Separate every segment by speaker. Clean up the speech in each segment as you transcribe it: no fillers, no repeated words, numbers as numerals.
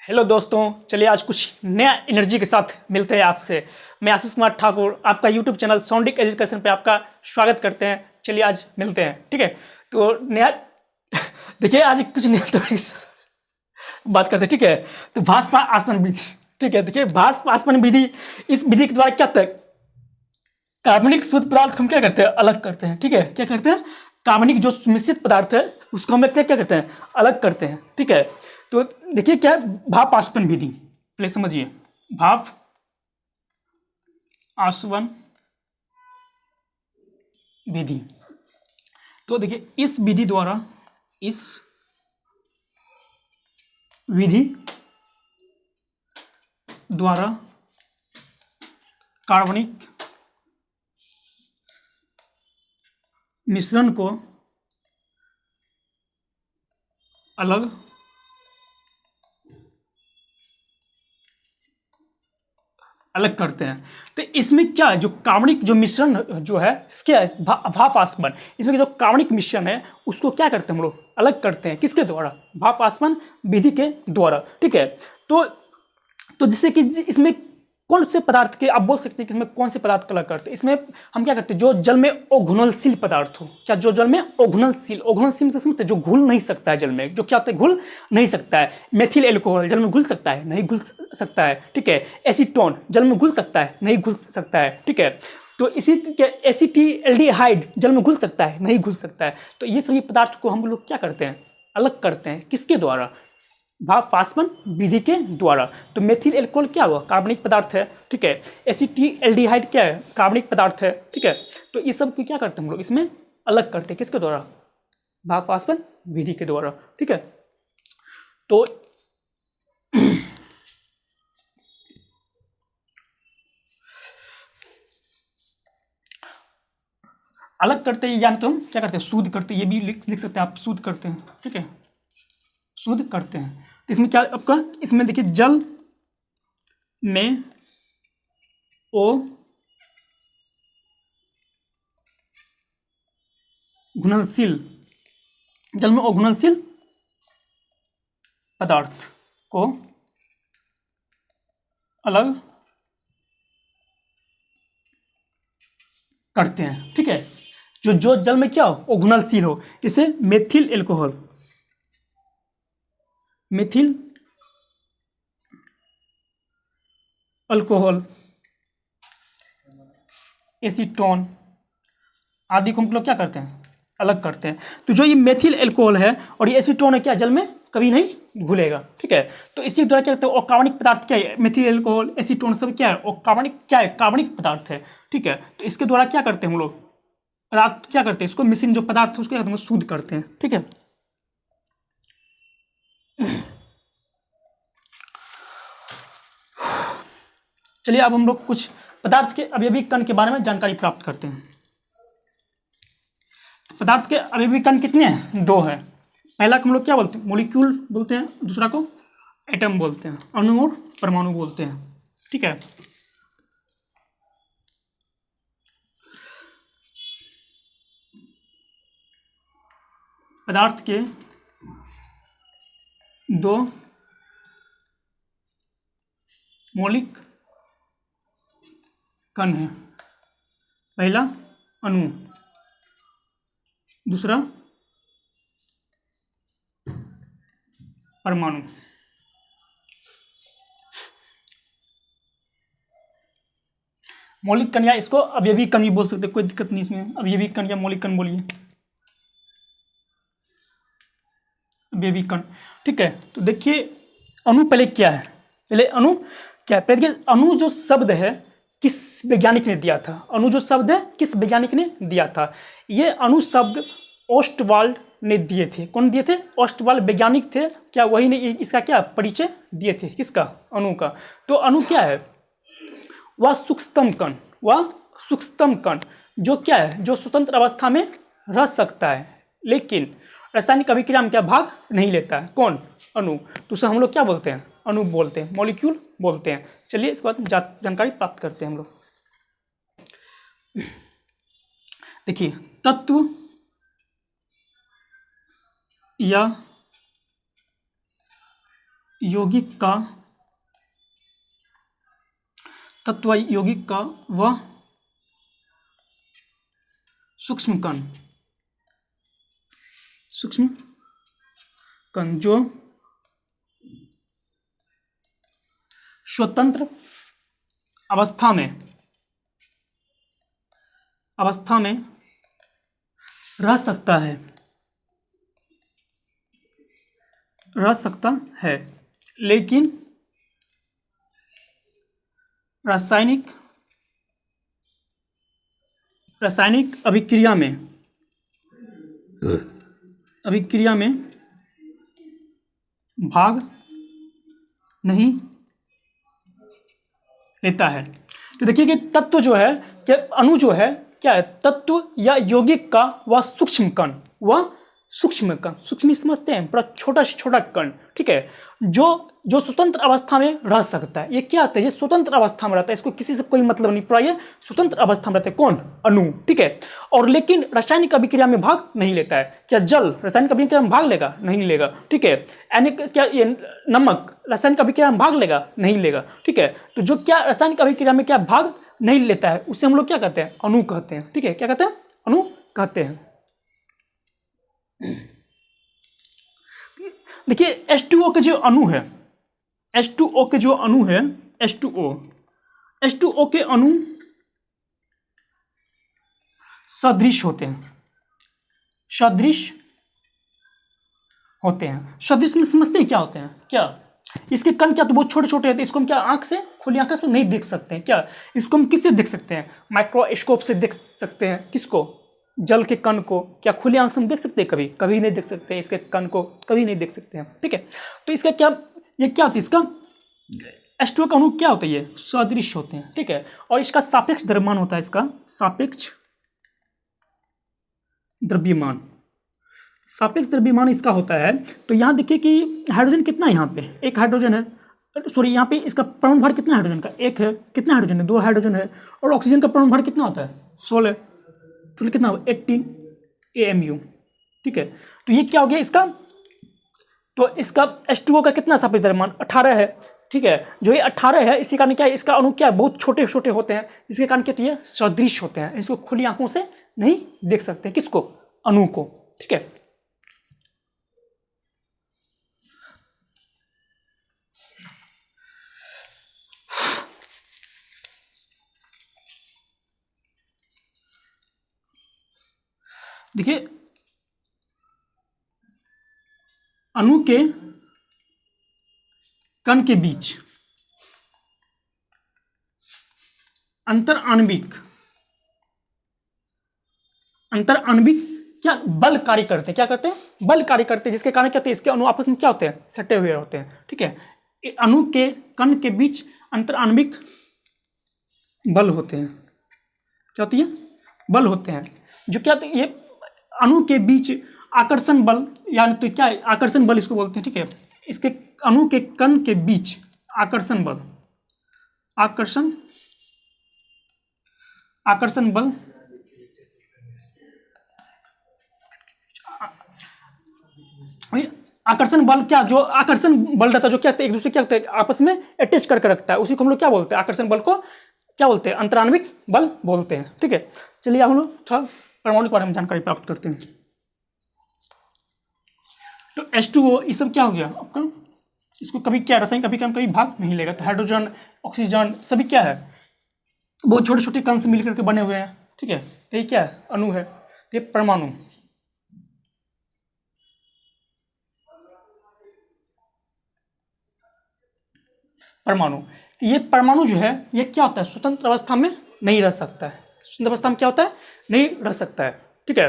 Speaker 1: Hello दोस्तों, चलिए आज कुछ नया एनर्जी के साथ मिलते हैं आपसे। मैं आशीष कुमार ठाकुर आपका यूट्यूब चैनल साउंडिक एजुकेशन पे आपका स्वागत करते हैं। चलिए आज मिलते हैं, ठीक है। तो नया देखिए आज कुछ नया टॉपिक बात करते हैं, ठीक है। तो भास्पा आसमान विधि, ठीक है। देखिए भास्पा आसमान विधि, इस विधि के द्वारा क्या तक कार्बनिक शुद्ध पदार्थ हम क्या करते हैं, अलग करते हैं, ठीक है। क्या करते हैं, कार्बनिक जो मिश्रित पदार्थ है उसको हम क्या करते हैं, अलग करते हैं, ठीक है। तो देखिए क्या है, भाप आसवन विधि, पहले समझिए। भाप आसवन विधि, तो देखिए इस विधि द्वारा, इस विधि द्वारा कार्बनिक मिश्रण को अलग अलग करते हैं। तो इसमें क्या है, जो कार्बनिक जो मिश्रण जो है क्या है, भाप आसवन, इसमें जो कार्बनिक मिश्रण है उसको क्या करते हैं हम लोग, अलग करते हैं। किसके द्वारा, भाप आसवन विधि के द्वारा, ठीक है। तो जिससे कि इसमें कौन से पदार्थ के, आप बोल सकते हैं कि इसमें कौन से पदार्थ अलग करते हैं। इसमें हम क्या करते हैं, जो जल में अघुलनशील पदार्थ हो, क्या जो जल में अघुलनशील, अघुलनशील मतलब समझते हैं, जो घुल नहीं सकता है जल में, जो क्या होता है, घुल नहीं सकता है। मेथिल एल्कोहल जल में घुल सकता है, नहीं घुल सकता है, ठीक है। एसीटोन जल में घुल सकता है, नहीं घुल सकता है, ठीक है। तो इसी एसिटिल्डिहाइड जल में घुल सकता है, नहीं घुल सकता है। तो ये सभी पदार्थ को हम लोग क्या करते हैं, अलग करते हैं। किसके द्वारा, भाप आसवन विधि के द्वारा। तो मेथिल एल्कोहल क्या हुआ, कार्बनिक पदार्थ है, ठीक है। एसिटिल्डिहाइड क्या है, कार्बनिक पदार्थ है, ठीक है। तो इस सब को क्या करते हैं हम लोग, इसमें अलग करते हैं। किसके द्वारा, भाप आसवन विधि के द्वारा, ठीक है। तो अलग करते हैं, यानी तो हम क्या करते हैं, शुद्ध करते हैं। ये भी लिख सकते हैं आप, शुद्ध करते हैं, ठीक है, शुद्ध करते हैं। तो इसमें क्या आपका, इसमें देखिए जल में ओ घुलनशील, जल में अघुलनशील पदार्थ को अलग करते हैं, ठीक है। जो जल में क्या हो, अघुलनशील हो, इसे methyl alcohol, methyl alcohol, acetone आदि को हम लोग क्या करते हैं, अलग करते हैं। तो जो ये मेथिल एल्कोहल है और ये एसीटोन है, क्या जल में कभी नहीं घुलेगा, ठीक है। तो इसी द्वारा क्या करते हैं, कार्बनिक पदार्थ क्या है, मेथिल एल्कोहल, एसीटोन सब क्या है, और कार्बनिक क्या है, कार्बनिक पदार्थ है, ठीक है। तो इसके द्वारा क्या करते हैं हम लोग, पदार्थ क्या करते हैं, इसको मिश्रण जो पदार्थ है उसको क्या करते हैं, शुद्ध करते हैं, ठीक है। चलिए अब हम लोग कुछ पदार्थ के अवयवी कण के बारे में जानकारी प्राप्त करते हैं। पदार्थ के अवयवी कण कितने हैं, दो है। पहला को हम लोग क्या बोलते हैं, मॉलिक्यूल बोलते हैं, दूसरा को एटम बोलते हैं, अणु और परमाणु बोलते हैं, ठीक है। पदार्थ के दो मौलिक कण है, पहला अणु, दूसरा परमाणु। मौलिक कण या इसको अवयवी कण भी बोल सकते, कोई दिक्कत नहीं इसमें, अवयवी कण या मौलिक कण बोलिए, अवयवी कण, ठीक है। तो देखिए अणु पहले क्या है, पहले अणु क्या है, पहले देखिए अणु जो शब्द है किस वैज्ञानिक ने दिया था, अणु जो शब्द है किस वैज्ञानिक ने दिया था। ये अणु शब्द ओस्टवाल्ड ने दिए थे। कौन दिए थे, ओस्टवाल्ड वैज्ञानिक थे, क्या वही ने इसका क्या परिचय दिए थे, किसका, अणु का। तो अणु क्या है, वह सूक्ष्मतम कण, वह सूक्ष्मतम कण जो क्या है, जो स्वतंत्र अवस्था में रह सकता है लेकिन रासायनिक अभिक्रिया में क्या भाग नहीं लेता है। कौन, अणु। तो उसे हम लोग क्या बोलते हैं, अणु बोलते हैं, मॉलिक्यूल बोलते हैं। चलिए इस बात जानकारी प्राप्त करते हैं हम लोग। देखिए तत्व या यौगिक का तत्व यौगिक का वह सूक्ष्म कण जो स्वतंत्र अवस्था में रह सकता है लेकिन रासायनिक अभिक्रिया में भाग नहीं लेता है। तो देखिए कि तत्व जो है, कि अणु जो है क्या है, तत्व या यौगिक का वह सूक्ष्म कण सूक्ष्म समझते हैं, बड़ा छोटा से छोटा कण, ठीक है, जो स्वतंत्र अवस्था में रह सकता है। ये क्या होता है, ये स्वतंत्र अवस्था में रहता है, इसको किसी से कोई मतलब नहीं पड़ा, ये स्वतंत्र अवस्था में रहता है। कौन? अणु, ठीक है। और लेकिन रासायनिक अभिक्रिया में भाग नहीं लेता है। क्या जल रासायनिक अभिक्रिया में भाग लेगा? नहीं लेगा, ठीक है। क्या ये नमक रासायनिक अभिक्रिया में भाग लेगा? नहीं लेगा, ठीक है। तो जो क्या रासायनिक अभिक्रिया में क्या भाग नहीं लेता है, उसे हम लोग क्या कहते हैं? अणु कहते हैं, ठीक है। क्या कहते हैं? अणु कहते हैं। देखिए H2O के जो अणु है, H2O के जो अणु है, H2O के अणु सदृश होते हैं। सदृश में समझते हैं क्या होते हैं? क्या इसके कण क्या तो बहुत छोटे छोटे होते हैं, इसको हम क्या आंख से, खुली आंख से नहीं देख सकते हैं। क्या इसको हम किससे देख सकते हैं? माइक्रोस्कोप से देख सकते हैं। किसको? जल के कण को। क्या खुली आंख से हम देख सकते हैं? कभी नहीं देख सकते हैं। इसके कण को कभी नहीं देख सकते हैं, ठीक है। तो इसका क्या, ये क्या होता है, इसका H2O का अणु क्या होता है? ये सदृश होते हैं, ठीक है। और इसका सापेक्ष द्रव्यमान होता है, इसका सापेक्ष द्रव्यमान इसका होता है। तो यहाँ देखिए कि हाइड्रोजन कितना है, यहाँ पे एक हाइड्रोजन है, सॉरी यहाँ पे इसका परमाणु भार कितना हाइड्रोजन का? एक है। कितना हाइड्रोजन है? 2 हाइड्रोजन है। और ऑक्सीजन का परमाणु भार कितना होता है? 16। तो कितना हो? 18 AMU, ठीक है। तो ये क्या हो गया इसका, तो इसका H2O का कितना सापेक्ष द्रव्यमान? 18 है, ठीक है। जो ये 18 है, इसी कारण क्या है, इसका अणु क्या है, बहुत छोटे छोटे होते हैं, जिसके कारण क्या, तो ये सदृश होते हैं। इसको खुली आंखों से नहीं देख सकते। किसको? अणु को, ठीक है। देखिए अणु के कण के बीच अंतर आणविक क्या बल कार्य करते हैं? क्या करते हैं? बल कार्य करते हैं, जिसके कारण क्या होते हैं, इसके अणु आपस में क्या होते हैं? सटे हुए होते हैं, ठीक है। अणु के कण के बीच अंतर आणविक बल होते हैं। क्या होती है? बल होते हैं, जो क्या होते हैं, ये अणु के बीच आकर्षण बल, यानी तो क्या है, आकर्षण बल इसको बोलते हैं, ठीक है। इसके अणु के कण के बीच आकर्षण बल आकर्षण बल आकर्षण बल क्या, जो आकर्षण बल रहता है, जो क्या एक दूसरे क्या होता है, आपस में अटैच करके रखता है, उसी को हम लोग क्या बोलते हैं? आकर्षण बल को क्या बोलते हैं? अंतराण्विक बल बोलते हैं, ठीक है। चलिए हम लोग थोड़ा परमाणु के बारे में जानकारी प्राप्त करते हैं। तो H2O ये सब क्या हो गया आपका, इसको कभी क्या रासायनिक अभिक्रिया में कभी भाग नहीं लेगा। तो हाइड्रोजन, ऑक्सीजन सभी क्या है, बहुत छोटे छोटे कण से मिलकर के बने हुए हैं, ठीक है। तो ये क्या है? अणु है। तो ये परमाणु, तो ये परमाणु जो है, ये क्या होता है? स्वतंत्र अवस्था में नहीं रह सकता है। स्वतंत्र अवस्था में क्या होता है? नहीं रह सकता है, ठीक है।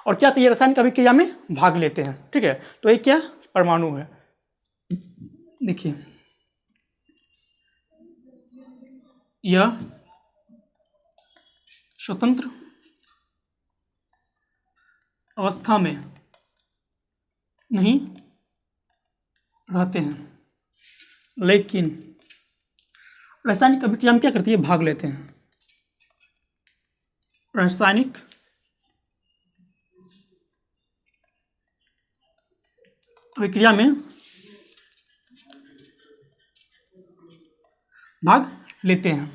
Speaker 1: और क्या, तो ये रासायनिक अभिक्रिया में भाग लेते हैं, ठीक है। तो ये क्या परमाणु है। देखिए यह स्वतंत्र अवस्था में नहीं रहते हैं, लेकिन रासायनिक अभिक्रिया में क्या करती है? भाग लेते हैं। रासायनिक अभिक्रिया में भाग लेते हैं।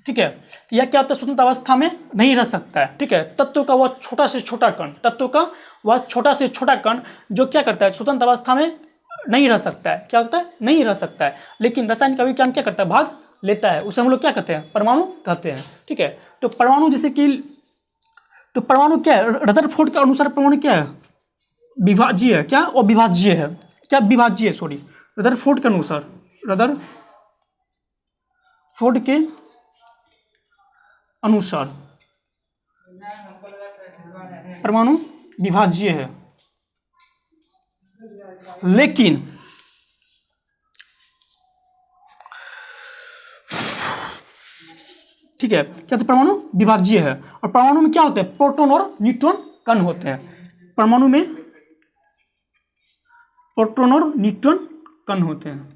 Speaker 1: ठीक है, यह क्या होता है, स्वतंत्र अवस्था में नहीं रह सकता है। ठीक है, तत्व का वह छोटा से छोटा कण, तत्व का वह छोटा से छोटा कण जो क्या करता है, स्वतंत्र अवस्था में नहीं रह सकता है। क्या होता है, नहीं रह सकता है। लेकिन रासायनिक अभिक्रिया क्या करता है, भाग लेता है। उसे हम लोग क्या कहते हैं, परमाणु कहते हैं। ठीक है, तो परमाणु जैसे कि, तो परमाणु क्या है, रदरफोर्ड के अनुसार परमाणु क्या है, विभाज्य है। क्या, और विभाज्य है। क्या, विभाज्य है, सॉरी, रदरफोर्ड के अनुसार, रदरफोर्ड के अनुसार परमाणु विभाज्य है। लेकिन ठीक है, क्या, तो परमाणु विभाज्य है। और परमाणु में क्या होते हैं, प्रोटॉन और न्यूट्रॉन कण होते हैं। परमाणु में प्रोटॉन और न्यूट्रॉन कण होते हैं।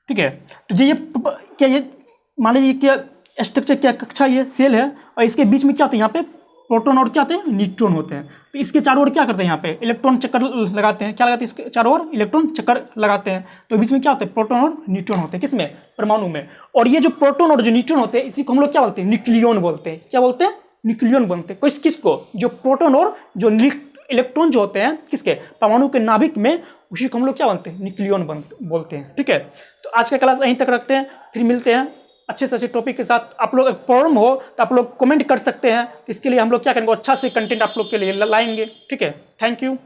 Speaker 1: ठीक है, तो ये क्या, ये मान लीजिए क्या स्ट्रक्चर, क्या कक्षा, ये सेल है, और इसके बीच में क्या होता है, यहाँ पे प्रोटॉन और क्या होते हैं, न्यूट्रॉन होते हैं। तो इसके चारों ओर क्या करते हैं, यहाँ पे इलेक्ट्रॉन चक्कर लगाते हैं। क्या लगाते हैं, इसके चारों ओर इलेक्ट्रॉन चक्कर लगाते हैं। तो बीच में क्या होते हैं, प्रोटॉन और न्यूट्रॉन होते हैं। किसमें, परमाणु में। और ये जो प्रोटॉन और जो न्यूट्रॉन होते हैं, इसी को हम लोग क्या बोलते हैं, न्यूक्लियन बोलते हैं। क्या बोलते हैं, न्यूक्लियन बोलते हैं। किसको, जो प्रोटॉन और जो इलेक्ट्रॉन जो होते हैं किसके, परमाणु के नाभिक में, उसी को हम लोग क्या बोलते हैं, न्यूक्लियन बोलते हैं। ठीक है, तो आज का क्लास यहीं तक रखते हैं, फिर मिलते हैं अच्छे से अच्छे टॉपिक के साथ। आप लोग प्रॉब्लम हो तो आप लोग कमेंट कर सकते हैं। इसके लिए हम लोग क्या करेंगे, अच्छा से कंटेंट आप लोग के लिए लाएंगे। ठीक है, थैंक यू।